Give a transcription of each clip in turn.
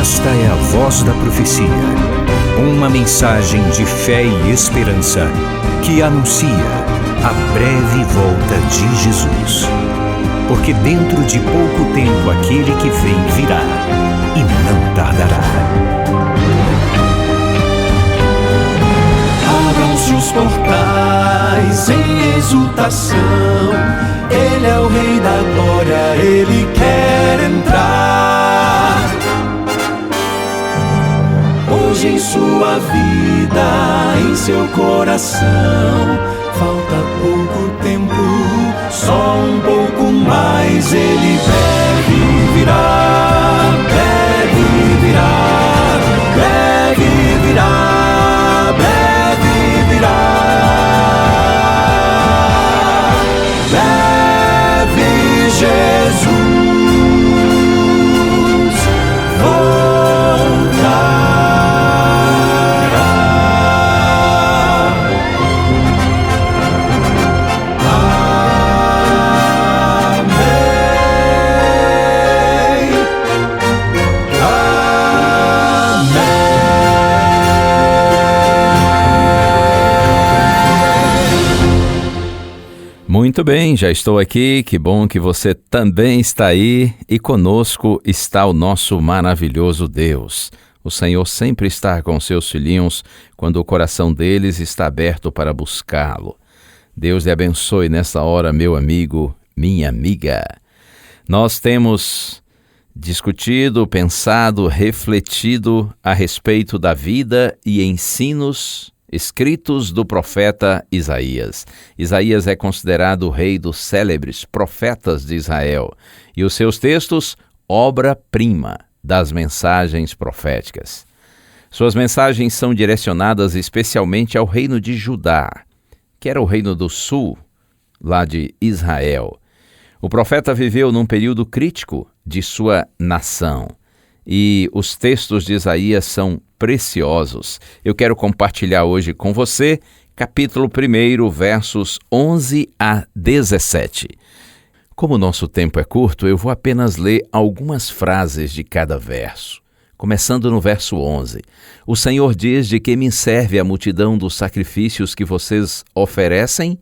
Esta é a voz da profecia, uma mensagem de fé e esperança que anuncia a breve volta de Jesus. Porque dentro de pouco tempo aquele que vem virá e não tardará. Abram-se os portais em exultação, Ele é o Rei da Glória, Ele quer entrar. Hoje em sua vida, em seu coração, falta pouco tempo, só um pouco mais. Ele deve virar, deve virar, deve virar, deve virar. Deve Jesus Muito bem, já estou aqui, que bom que você também está aí e conosco está o nosso maravilhoso Deus. O Senhor sempre está com seus filhinhos quando o coração deles está aberto para buscá-lo. Deus lhe abençoe nessa hora, meu amigo, minha amiga. Nós temos discutido, pensado, refletido a respeito da vida e ensinos escritos do profeta Isaías. Isaías é considerado o rei dos célebres profetas de Israel e os seus textos, obra-prima das mensagens proféticas. Suas mensagens são direcionadas especialmente ao reino de Judá, que era o reino do sul, lá de Israel. O profeta viveu num período crítico de sua nação e os textos de Isaías são preciosos. Eu quero compartilhar hoje com você, capítulo 1, versos 11 a 17. Como o nosso tempo é curto, eu vou apenas ler algumas frases de cada verso. Começando no verso 11. O Senhor diz: de que me serve a multidão dos sacrifícios que vocês oferecem?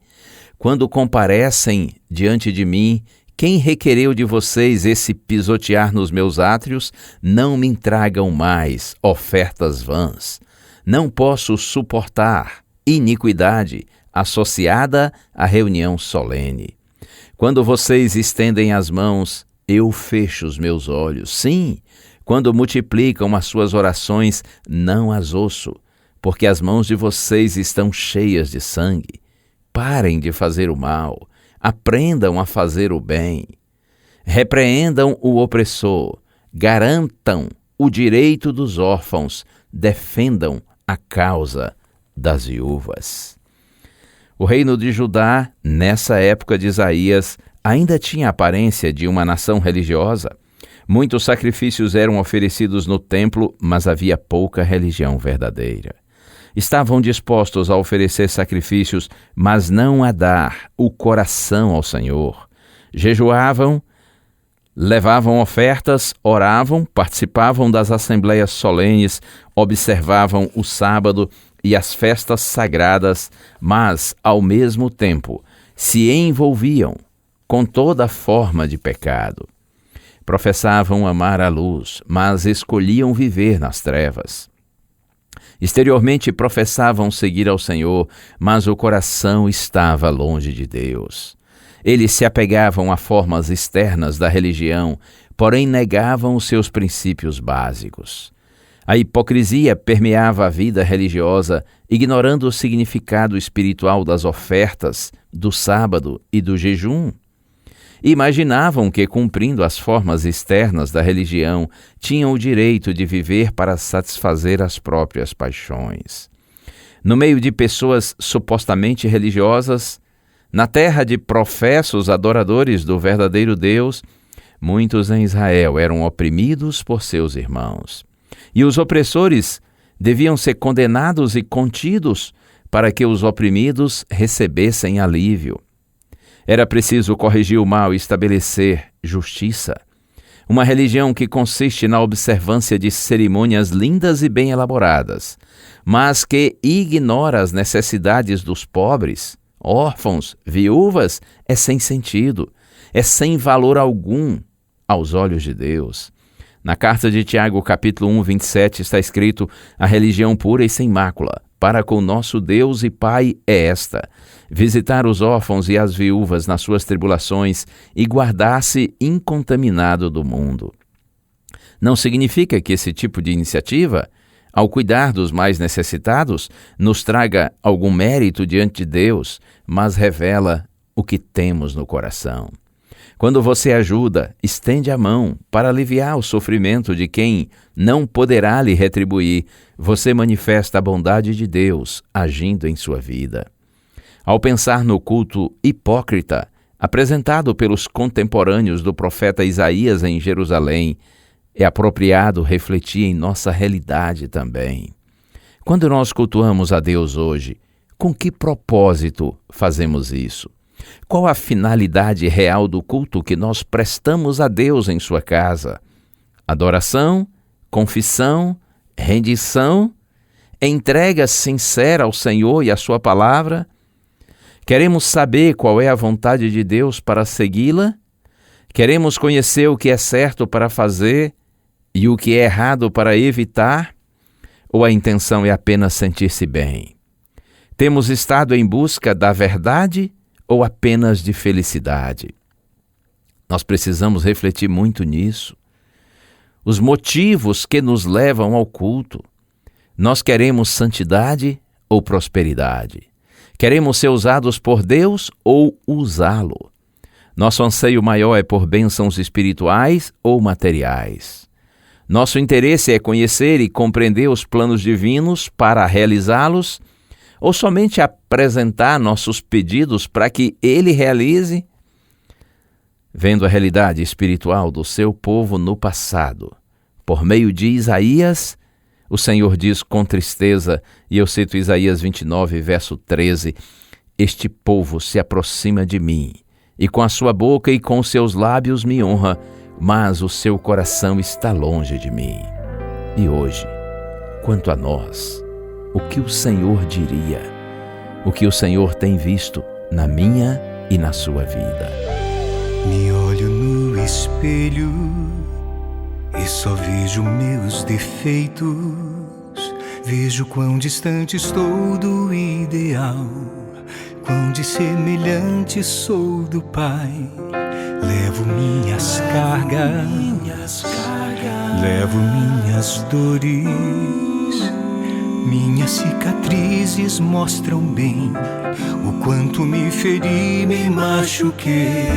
Quando comparecem diante de mim, quem requereu de vocês esse pisotear nos meus átrios? Não me tragam mais ofertas vãs. Não posso suportar iniquidade associada à reunião solene. Quando vocês estendem as mãos, eu fecho os meus olhos. Sim, quando multiplicam as suas orações, não as ouço, porque as mãos de vocês estão cheias de sangue. Parem de fazer o mal. Aprendam a fazer o bem, repreendam o opressor, garantam o direito dos órfãos, defendam a causa das viúvas. O reino de Judá, nessa época de Isaías, ainda tinha a aparência de uma nação religiosa. Muitos sacrifícios eram oferecidos no templo, mas havia pouca religião verdadeira. Estavam dispostos a oferecer sacrifícios, mas não a dar o coração ao Senhor. Jejuavam, levavam ofertas, oravam, participavam das assembleias solenes, observavam o sábado e as festas sagradas, mas, ao mesmo tempo, se envolviam com toda forma de pecado. Professavam amar a luz, mas escolhiam viver nas trevas. Exteriormente professavam seguir ao Senhor, mas o coração estava longe de Deus. Eles se apegavam a formas externas da religião, porém negavam os seus princípios básicos. A hipocrisia permeava a vida religiosa, ignorando o significado espiritual das ofertas, do sábado e do jejum. Imaginavam que, cumprindo as formas externas da religião, tinham o direito de viver para satisfazer as próprias paixões. No meio de pessoas supostamente religiosas, na terra de professos adoradores do verdadeiro Deus, muitos em Israel eram oprimidos por seus irmãos. E os opressores deviam ser condenados e contidos para que os oprimidos recebessem alívio. Era preciso corrigir o mal e estabelecer justiça. Uma religião que consiste na observância de cerimônias lindas e bem elaboradas, mas que ignora as necessidades dos pobres, órfãos, viúvas, é sem sentido, é sem valor algum aos olhos de Deus. Na carta de Tiago, capítulo 1, 27, está escrito: a religião pura e sem mácula para com nosso Deus e Pai é esta: visitar os órfãos e as viúvas nas suas tribulações e guardar-se incontaminado do mundo. Não significa que esse tipo de iniciativa, ao cuidar dos mais necessitados, nos traga algum mérito diante de Deus, mas revela o que temos no coração. Quando você ajuda, estende a mão para aliviar o sofrimento de quem não poderá lhe retribuir, você manifesta a bondade de Deus agindo em sua vida. Ao pensar no culto hipócrita apresentado pelos contemporâneos do profeta Isaías em Jerusalém, é apropriado refletir em nossa realidade também. Quando nós cultuamos a Deus hoje, com que propósito fazemos isso? Qual a finalidade real do culto que nós prestamos a Deus em sua casa? Adoração, confissão, rendição, entrega sincera ao Senhor e à sua palavra? Queremos saber qual é a vontade de Deus para segui-la? Queremos conhecer o que é certo para fazer e o que é errado para evitar? Ou a intenção é apenas sentir-se bem? Temos estado em busca da verdade ou apenas de felicidade? Nós precisamos refletir muito nisso. Os motivos que nos levam ao culto. Nós queremos santidade ou prosperidade? Queremos ser usados por Deus ou usá-lo? Nosso anseio maior é por bênçãos espirituais ou materiais? Nosso interesse é conhecer e compreender os planos divinos para realizá-los, ou somente apresentar nossos pedidos para que Ele realize? Vendo a realidade espiritual do seu povo no passado, por meio de Isaías, o Senhor diz com tristeza, e eu cito Isaías 29, verso 13, este povo se aproxima de mim, e com a sua boca e com os seus lábios me honra, mas o seu coração está longe de mim. E hoje, quanto a nós, o que o Senhor diria? O que o Senhor tem visto na minha e na sua vida? Me olho no espelho e só vejo meus defeitos. Vejo quão distante estou do ideal, quão dissemelhante sou do Pai. Levo minhas cargas, levo minhas dores. Minhas cicatrizes mostram bem o quanto me feri, me machuquei.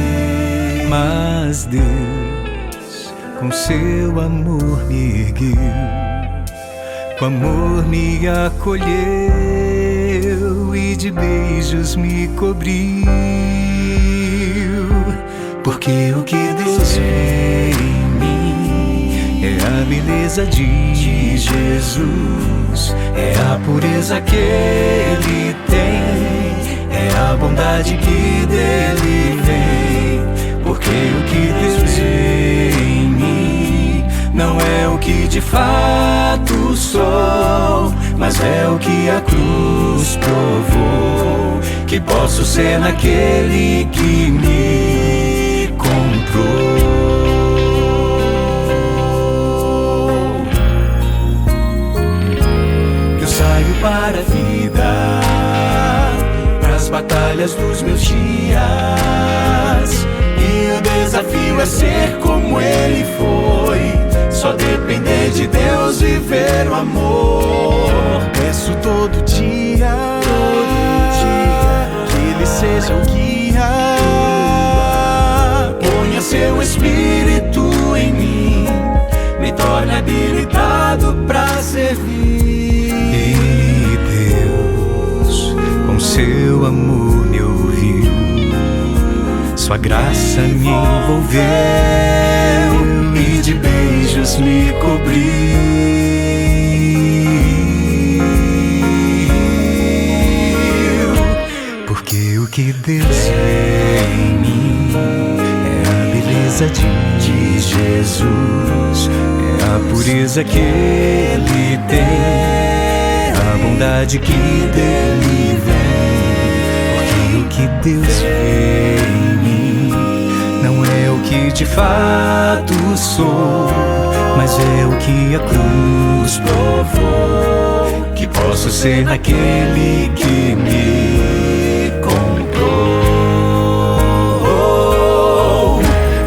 Mas Deus, com seu amor me ergueu, com amor me acolheu e de beijos me cobriu. Porque o que Deus vê em mim é a beleza de Jesus, é a pureza que Ele tem, é a bondade que dele vem. Porque o que Deus vê em mim não é o que de fato sou, mas é o que a cruz provou, que posso ser naquele que me comprou. Eu saio para a vida, pras batalhas dos meus dias, e o desafio é ser como Ele foi, só depender de Deus, viver o amor. Peço todo dia que Ele seja o guia, ponha seu Espírito em mim, me torne habilitado pra servir. E Deus, com seu amor me ouviu, sua graça me envolveu e de beijos me cobriu. Porque o que Deus vê em mim é a beleza de Jesus, Jesus, é a pureza que Ele tem, a bondade que dele vem. Porque o que Deus vê em mim não é o que de fato sou, mas é o que a cruz provou, que posso ser naquele que me comprou.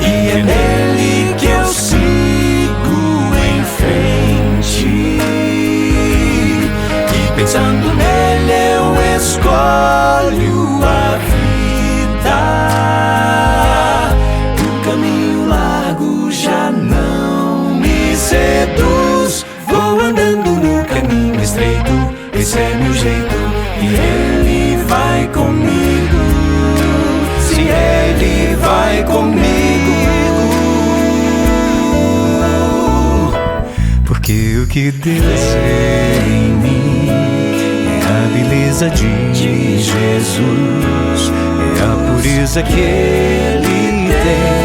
E é nele que eu sigo em frente, e pensando nele eu escolho a vida. O caminho largo já não me seduz, vou andando no caminho estreito, esse é meu jeito, e Ele vai comigo. Se Ele vai comigo, porque o que Deus vê em mim é a beleza de Jesus, é a pureza que Ele tem,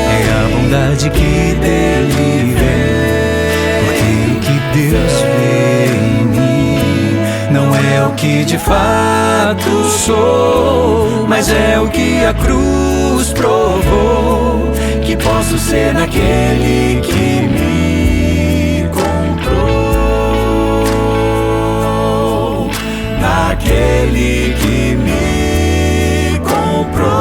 é a bondade que dele vem. Porque o que Deus vê em mim não é o que de fato sou, mas é o que a cruz provou, que posso ser naquele que me comprou, naquele que me comprou.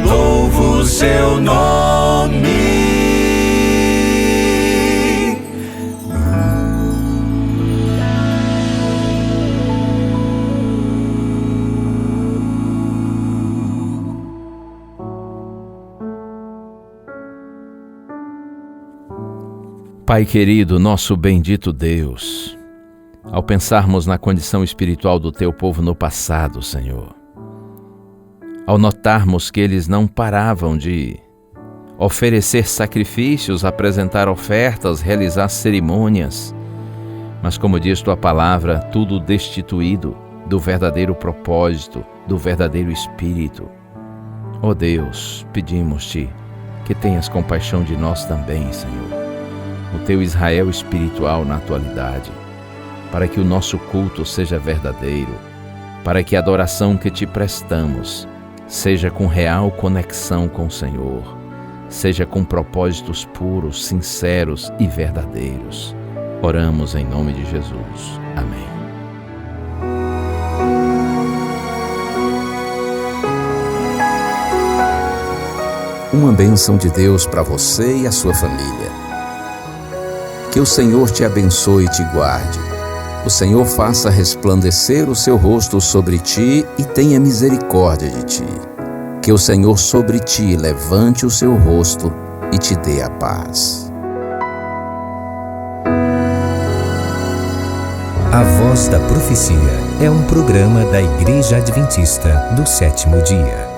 Louvo o seu nome. Pai querido, nosso bendito Deus, ao pensarmos na condição espiritual do Teu povo no passado, Senhor, ao notarmos que eles não paravam de oferecer sacrifícios, apresentar ofertas, realizar cerimônias, mas como diz Tua palavra, tudo destituído do verdadeiro propósito, do verdadeiro Espírito. Ó Deus, pedimos-Te que tenhas compaixão de nós também, Senhor, o Teu Israel espiritual na atualidade, para que o nosso culto seja verdadeiro, para que a adoração que Te prestamos seja com real conexão com o Senhor, seja com propósitos puros, sinceros e verdadeiros. Oramos em nome de Jesus. Amém. Uma bênção de Deus para você e a sua família. Que o Senhor te abençoe e te guarde. O Senhor faça resplandecer o seu rosto sobre ti e tenha misericórdia de ti. Que o Senhor sobre ti levante o seu rosto e te dê a paz. A Voz da Profecia é um programa da Igreja Adventista do Sétimo Dia.